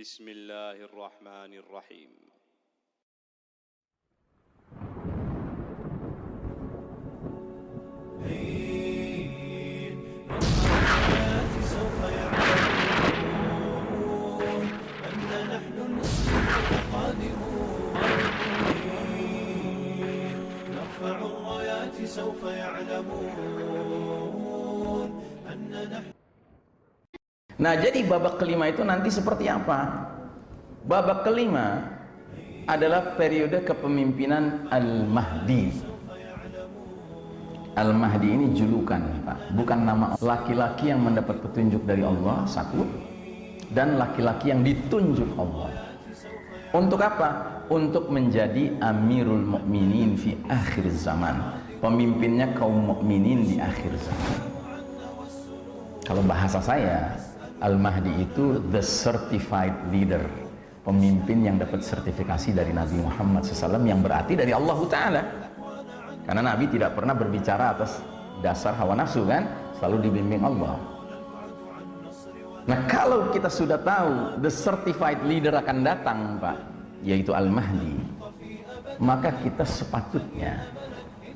Bismillahirrahmanirrahim. Nah, jadi babak kelima itu nanti seperti apa? Babak kelima adalah periode kepemimpinan Al-Mahdi. Al-Mahdi ini julukan, Pak, bukan nama. Laki-laki yang mendapat petunjuk dari Allah, satu, dan laki-laki yang ditunjuk Allah. Untuk apa? Untuk menjadi Amirul Mukminin fi akhir zaman, pemimpinnya kaum mukminin di akhir zaman. Kalau bahasa saya, Al-Mahdi itu the certified leader, pemimpin yang dapat sertifikasi dari Nabi Muhammad SAW, yang berarti dari Allah Ta'ala. Karena Nabi tidak pernah berbicara atas dasar hawa nafsu, kan? Selalu dibimbing Allah. Nah, kalau kita sudah tahu the certified leader akan datang, Pak, yaitu Al-Mahdi, maka kita sepatutnya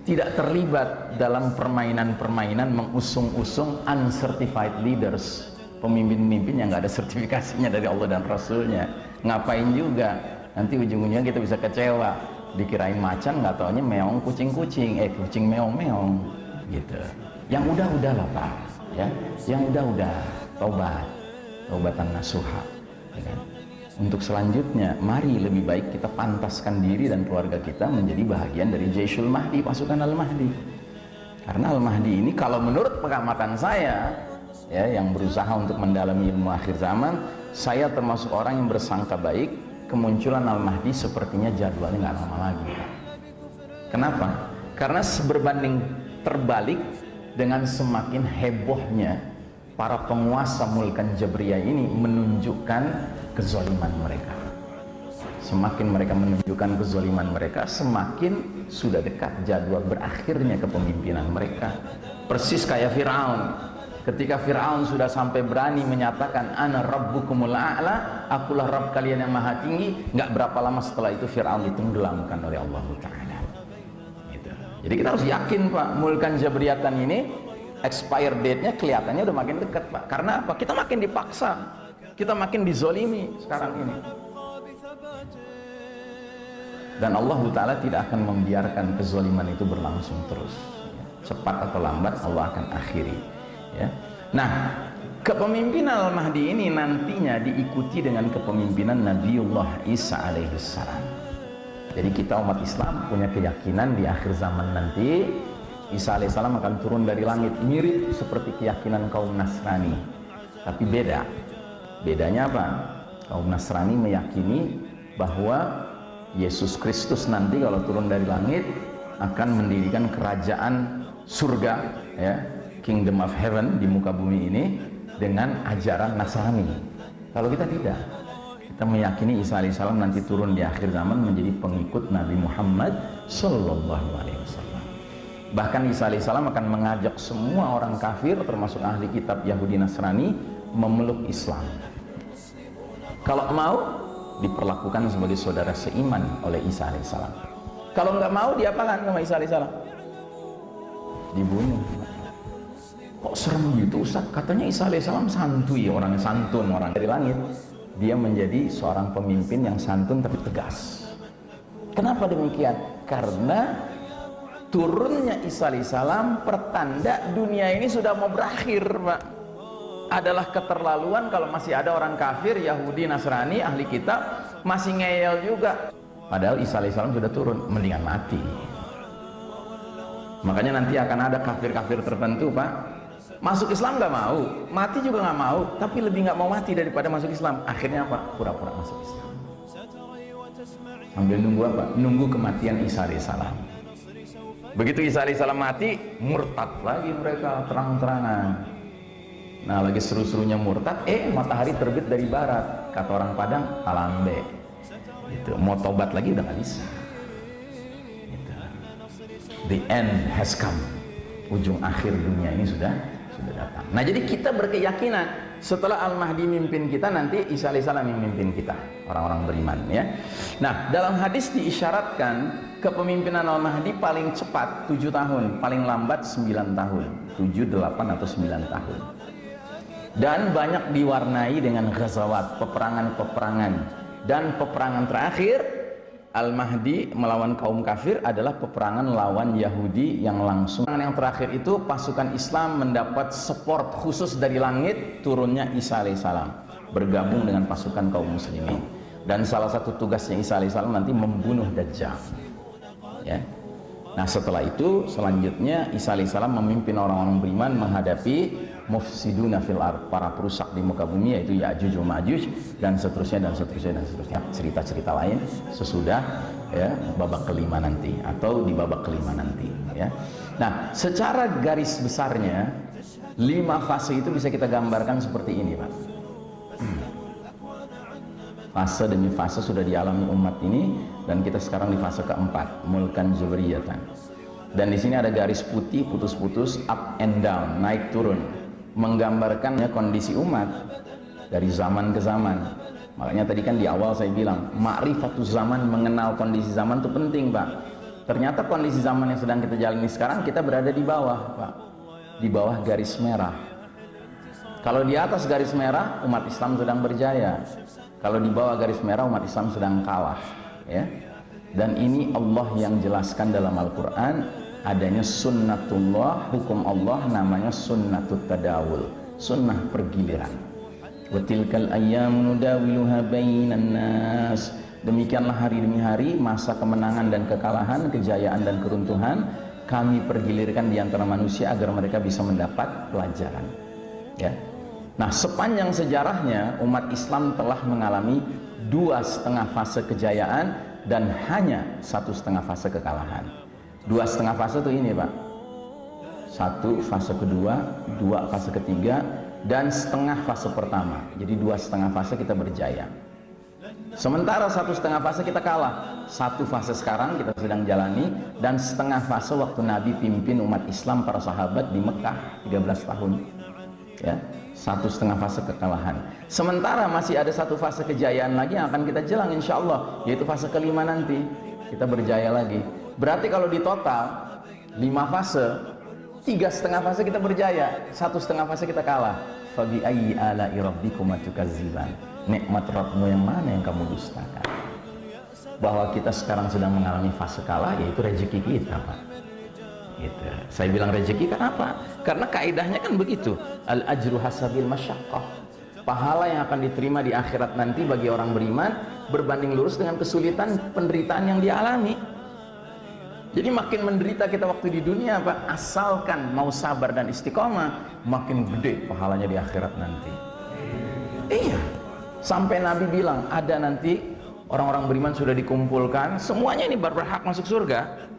tidak terlibat dalam permainan-permainan mengusung-usung uncertified leaders, pemimpin-pemimpin yang nggak ada sertifikasinya dari Allah dan Rasulnya. Ngapain juga, nanti ujung-ujungnya kita bisa kecewa, dikirain macan, nggak taunya meong kucing-kucing, kucing meong-meong gitu. Yang udah lah, Pak, ya, yang udah taubatan nasuha, ya kan? Untuk selanjutnya, mari lebih baik kita pantaskan diri dan keluarga kita menjadi bahagian dari Jaisul Mahdi, pasukan Al-Mahdi. Karena Al-Mahdi ini, kalau menurut pengamatan saya, ya, yang berusaha untuk mendalami ilmu akhir zaman, saya termasuk orang yang bersangka baik kemunculan Al-Mahdi sepertinya jadwalnya nggak lama lagi. Kenapa? Karena berbanding terbalik dengan semakin hebohnya para penguasa mulkan Jabriyah ini menunjukkan kezaliman mereka. Semakin mereka menunjukkan kezaliman mereka, semakin sudah dekat jadwal berakhirnya kepemimpinan mereka. Persis kayak Fir'aun. Ketika Fir'aun sudah sampai berani menyatakan ana rabbukumul a'la, akulah Rabb kalian yang maha tinggi, nggak berapa lama setelah itu Fir'aun ditenggelamkan oleh Allah Ta'ala. Gitu. Jadi kita harus yakin, Pak, mulkan Jabriyatan ini expire date-nya kelihatannya udah makin dekat, Pak. Karena apa? Kita makin dipaksa, kita makin dizolimi sekarang ini. Dan Allah Ta'ala tidak akan membiarkan kezoliman itu berlangsung terus. Cepat atau lambat Allah akan akhiri. Ya. Nah, kepemimpinan Al-Mahdi ini nantinya diikuti dengan kepemimpinan Nabiullah Isa alaihissalam. Jadi kita umat Islam punya keyakinan di akhir zaman nanti Isa alaihissalam akan turun dari langit, mirip seperti keyakinan kaum Nasrani. Tapi bedanya apa? Kaum Nasrani meyakini bahwa Yesus Kristus nanti kalau turun dari langit akan mendirikan kerajaan surga, ya, Kingdom of Heaven di muka bumi ini dengan ajaran Nasrani. Kalau kita tidak, kita meyakini Isa alaihissalam nanti turun di akhir zaman menjadi pengikut Nabi Muhammad sallallahu alaihi wasallam. Bahkan Isa alaihissalam akan mengajak semua orang kafir termasuk ahli kitab Yahudi Nasrani memeluk Islam. Kalau mau, diperlakukan sebagai saudara seiman oleh Isa alaihissalam. Kalau nggak mau, diapakan sama Isa alaihissalam? Dibunuh. Kok serem gitu, Ustaz? Katanya Isa alaihissalam santuy, orang santun, orang dari langit. Dia menjadi seorang pemimpin yang santun tapi tegas. Kenapa demikian? Karena turunnya Isa alaihissalam pertanda dunia ini sudah mau berakhir, Pak. Adalah keterlaluan kalau masih ada orang kafir, Yahudi, Nasrani, ahli kitab masih ngeyel juga. Padahal Isa alaihissalam sudah turun, mendingan mati. Makanya nanti akan ada kafir-kafir tertentu, Pak, masuk Islam nggak mau, mati juga nggak mau, tapi lebih nggak mau mati daripada masuk Islam. Akhirnya apa? Pura-pura masuk Islam. Sambil nunggu apa? Nunggu kematian Isa alaihissalam. Begitu Isa alaihissalam mati, murtad lagi mereka terang-terangan. Nah, lagi seru-serunya murtad, matahari terbit dari barat, kata orang Padang, alambe. Gitu. Mau tobat lagi udah nggak bisa. Gitu. The end has come. Ujung akhir dunia ini sudah sudah datang. Nah, jadi kita berkeyakinan setelah Al-Mahdi mimpin kita, nanti Isa alaihissalam yang mimpin kita, orang-orang beriman ya. Nah, dalam hadis diisyaratkan kepemimpinan Al-Mahdi paling cepat 7 tahun, paling lambat 9 tahun, 7, 8 atau 9 tahun. Dan banyak diwarnai dengan ghazawat, peperangan-peperangan. Dan peperangan terakhir Al-Mahdi melawan kaum kafir adalah peperangan lawan Yahudi yang langsung. Yang terakhir itu pasukan Islam mendapat support khusus dari langit, turunnya Isa alaihissalam bergabung dengan pasukan kaum muslimin. Dan salah satu tugasnya Isa alaihissalam nanti membunuh Dajjal ya. Nah, setelah itu selanjutnya Isa alaihissalam memimpin orang-orang beriman menghadapi mufsiduna fil ard, para perusak di muka bumi, yaitu Ya'juj wa Ma'juj, dan seterusnya dan seterusnya dan seterusnya. Cerita-cerita lain sesudah ya babak kelima nanti atau di babak kelima nanti ya. Nah, secara garis besarnya 5 fase itu bisa kita gambarkan seperti ini, Pak. Fase demi fase sudah dialami umat ini, dan kita sekarang di fase keempat, mulkan zubriyatan. Dan di sini ada garis putih putus-putus, up and down, naik turun, menggambarkannya kondisi umat dari zaman ke zaman. Makanya tadi kan di awal saya bilang ma'rifatus zaman, mengenal kondisi zaman itu penting, Pak. Ternyata kondisi zaman yang sedang kita jalani sekarang, kita berada di bawah, Pak, di bawah garis merah. Kalau di atas garis merah umat Islam sedang berjaya, kalau di bawah garis merah umat Islam sedang kalah ya. Dan ini Allah yang jelaskan dalam Al-Quran, adanya sunnatullah, hukum Allah namanya sunnatut tadawul, sunnah pergiliran. Wa tilkal ayyamu nudawiluha bainan nas. Demikianlah hari demi hari, masa kemenangan dan kekalahan, kejayaan dan keruntuhan kami pergilirkan di antara manusia agar mereka bisa mendapat pelajaran ya. Nah, sepanjang sejarahnya umat Islam telah mengalami 2,5 fase kejayaan dan hanya 1,5 fase kekalahan. 2,5 fase itu ini, Pak. 1 fase kedua, 2 fase ketiga, dan setengah fase pertama. Jadi 2,5 fase kita berjaya. Sementara 1,5 fase kita kalah. 1 fase sekarang kita sedang jalani, dan setengah fase waktu Nabi pimpin umat Islam, para sahabat di Mekah 13 tahun. Ya, 1,5 fase kekalahan. Sementara masih ada 1 fase kejayaan lagi yang akan kita jelang insya Allah, yaitu fase kelima nanti kita berjaya lagi. Berarti kalau di total 5 fase, 3,5 fase kita berjaya, 1,5 fase kita kalah. Fabi ayyi ala'i rabbikuma tukazziban, nikmat Rabbmu yang mana yang kamu dustakan. Bahwa kita sekarang sedang mengalami fase kalah, yaitu rezeki kita, Pak. Gitu. Saya bilang rezeki kenapa? Karena kaidahnya kan begitu, al ajru hasabil masyaqqah, pahala yang akan diterima di akhirat nanti bagi orang beriman berbanding lurus dengan kesulitan penderitaan yang dialami. Jadi makin menderita kita waktu di dunia, Pak, asalkan mau sabar dan istiqomah, makin gede pahalanya di akhirat nanti. Iya, sampai Nabi bilang ada nanti orang-orang beriman sudah dikumpulkan, semuanya ini berhak masuk surga.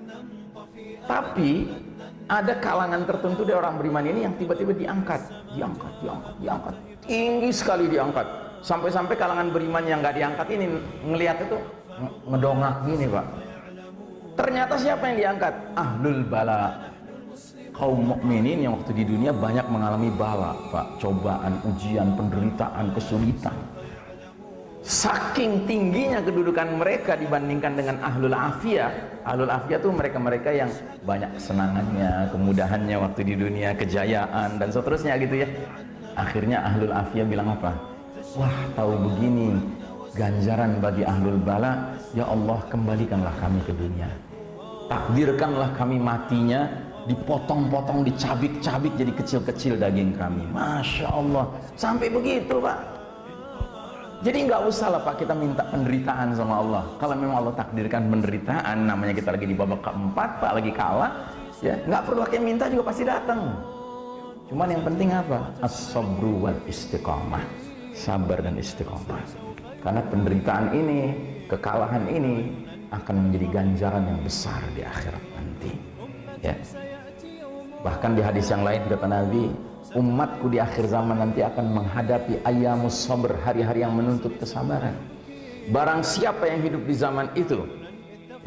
Tapi ada kalangan tertentu dari orang beriman ini yang tiba-tiba diangkat, tinggi sekali diangkat, sampai-sampai kalangan beriman yang nggak diangkat ini ngelihat itu ngedongak gini, Pak. Ternyata siapa yang diangkat? Ahlul bala, kaum mukminin yang waktu di dunia banyak mengalami bala, Pak, cobaan, ujian, penderitaan, kesulitan. Saking tingginya kedudukan mereka dibandingkan dengan ahlul afiyah. Ahlul afiyah tuh mereka-mereka yang banyak kesenangannya, kemudahannya waktu di dunia, kejayaan dan seterusnya gitu ya. Akhirnya ahlul afiyah bilang apa? Wah, tahu begini ganjaran bagi ahlul bala, ya Allah kembalikanlah kami ke dunia. Takdirkanlah kami matinya dipotong-potong, dicabik-cabik jadi kecil-kecil daging kami. Masya Allah, sampai begitu, Pak. Jadi nggak usah lah, Pak, kita minta penderitaan sama Allah. Kalau memang Allah takdirkan penderitaan, namanya kita lagi di babak keempat, Pak, lagi kalah, ya nggak perlu pakai minta juga pasti datang. Cuman yang penting apa? As-sabru wal istiqamah, sabar dan istiqamah. Karena penderitaan ini, kekalahan ini akan menjadi ganjaran yang besar di akhirat nanti. Ya. Bahkan di hadis yang lain kata Nabi, umatku di akhir zaman nanti akan menghadapi ayyamus sabr, hari-hari yang menuntut kesabaran. Barang siapa yang hidup di zaman itu,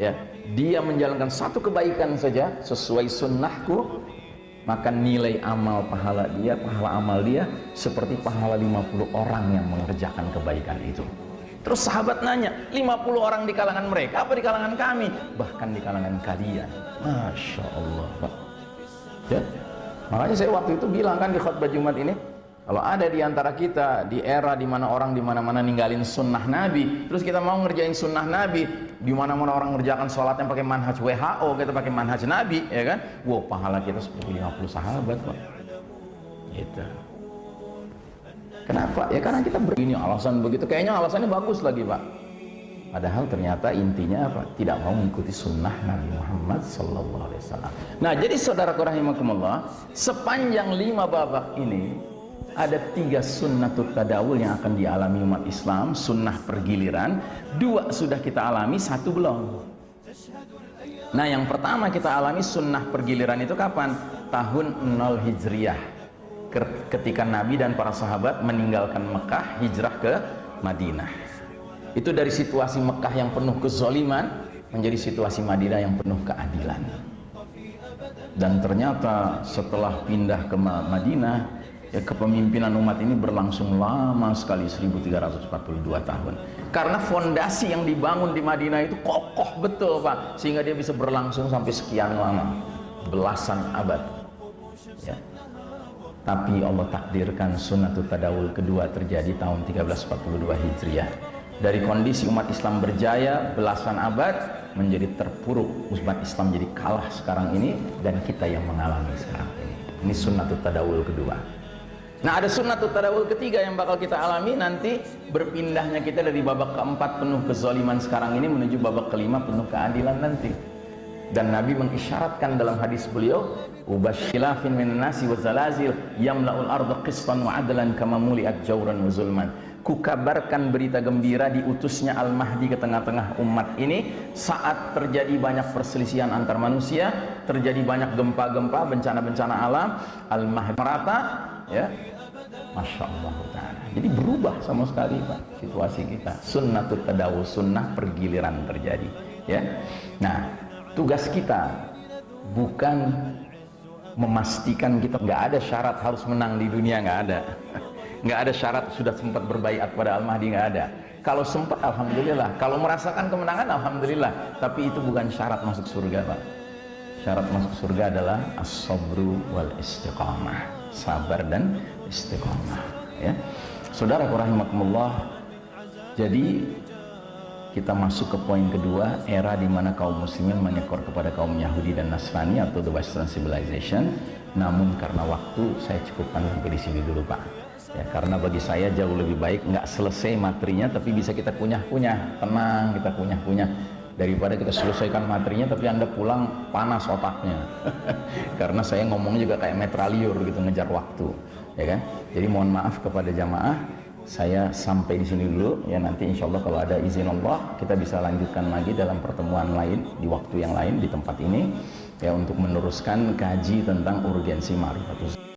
ya, dia menjalankan satu kebaikan saja sesuai sunnahku, maka nilai amal pahala amal dia seperti pahala 50 orang yang mengerjakan kebaikan itu. Terus sahabat nanya, 50 orang di kalangan mereka apa di kalangan kami? Bahkan di kalangan kalian. Masya Allah, Pak. Ya, makanya saya waktu itu bilang kan di khutbah Jumat ini, kalau ada di antara kita di era di mana orang di mana-mana ninggalin sunnah Nabi, terus kita mau ngerjain sunnah Nabi, di mana-mana orang ngerjakan sholatnya pakai manhaj WHO, kita pakai manhaj Nabi, ya kan? Wow, pahala kita seperti 50 sahabat, Pak. Gitu. Kenapa? Ya karena kita begini alasan begitu. Kayaknya alasannya bagus lagi, Pak. Padahal ternyata intinya apa? Tidak mau mengikuti sunnah Nabi Muhammad SAW. Nah, jadi saudaraku rahimakumullah, sepanjang 5 babak ini ada 3 sunnatut tadawul yang akan dialami umat Islam, sunnah pergiliran. 2 sudah kita alami, 1 belum. Nah, yang pertama kita alami sunnah pergiliran itu kapan? Tahun 0 Hijriah. Ketika Nabi dan para sahabat meninggalkan Mekah, hijrah ke Madinah. Itu dari situasi Mekah yang penuh kezaliman menjadi situasi Madinah yang penuh keadilan. Dan ternyata setelah pindah ke Madinah, ya, kepemimpinan umat ini berlangsung lama sekali, 1342 tahun. Karena fondasi yang dibangun di Madinah itu kokoh betul, Pak, sehingga dia bisa berlangsung sampai sekian lama, belasan abad. Ya. Tapi Allah takdirkan sunnatut tadawul kedua terjadi tahun 1342 Hijriah. Dari kondisi umat Islam berjaya belasan abad menjadi terpuruk, umat Islam jadi kalah sekarang ini, dan kita yang mengalami sekarang ini. Ini sunnatut tadawul kedua. Nah, ada sunnatut tadawul ketiga yang bakal kita alami nanti, berpindahnya kita dari babak keempat penuh kezaliman sekarang ini menuju babak kelima penuh keadilan nanti. Dan Nabi mengisyaratkan dalam hadis beliau, ubasyilafin minan nasi wa zalazil yamla'ul arda qistan wa adlan kama muli'at jawran wa zulman. Kukabarkan berita gembira diutusnya Al-Mahdi ke tengah-tengah umat ini saat terjadi banyak perselisihan antar manusia, terjadi banyak gempa-gempa, bencana-bencana alam, Al-Mahdi merata, ya. Masya Allah ta'ala. Jadi berubah sama sekali, Pak, situasi kita. Sunnatut tadawul, sunnah pergiliran terjadi, ya. Nah, tugas kita bukan memastikan kita, nggak ada syarat harus menang di dunia, nggak ada. Nggak ada syarat sudah sempat berbaiat pada Al-Mahdi, nggak ada. Kalau sempat, alhamdulillah. Kalau merasakan kemenangan, alhamdulillah. Tapi itu bukan syarat masuk surga, Pak. Syarat masuk surga adalah as-sabru wal istiqamah, sabar dan istiqamah, ya. Saudaraku rahimakumullah, jadi kita masuk ke poin kedua, era di mana kaum muslimin mengekor kepada kaum Yahudi dan Nasrani atau the Western Civilization. Namun karena waktu, saya cukupkan sampai di sini dulu, Pak. Ya, karena bagi saya jauh lebih baik nggak selesai materinya, tapi bisa kita kunyah-kunyah, tenang, kita kunyah-kunyah, daripada kita selesaikan materinya tapi Anda pulang panas otaknya. Karena saya ngomongnya juga kayak metraliur gitu, ngejar waktu, ya kan? Jadi mohon maaf kepada jamaah, saya sampai di sini dulu, ya. Nanti insya Allah kalau ada izin Allah kita bisa lanjutkan lagi dalam pertemuan lain di waktu yang lain di tempat ini, ya, untuk meneruskan kaji tentang urgensi ma'rifatus.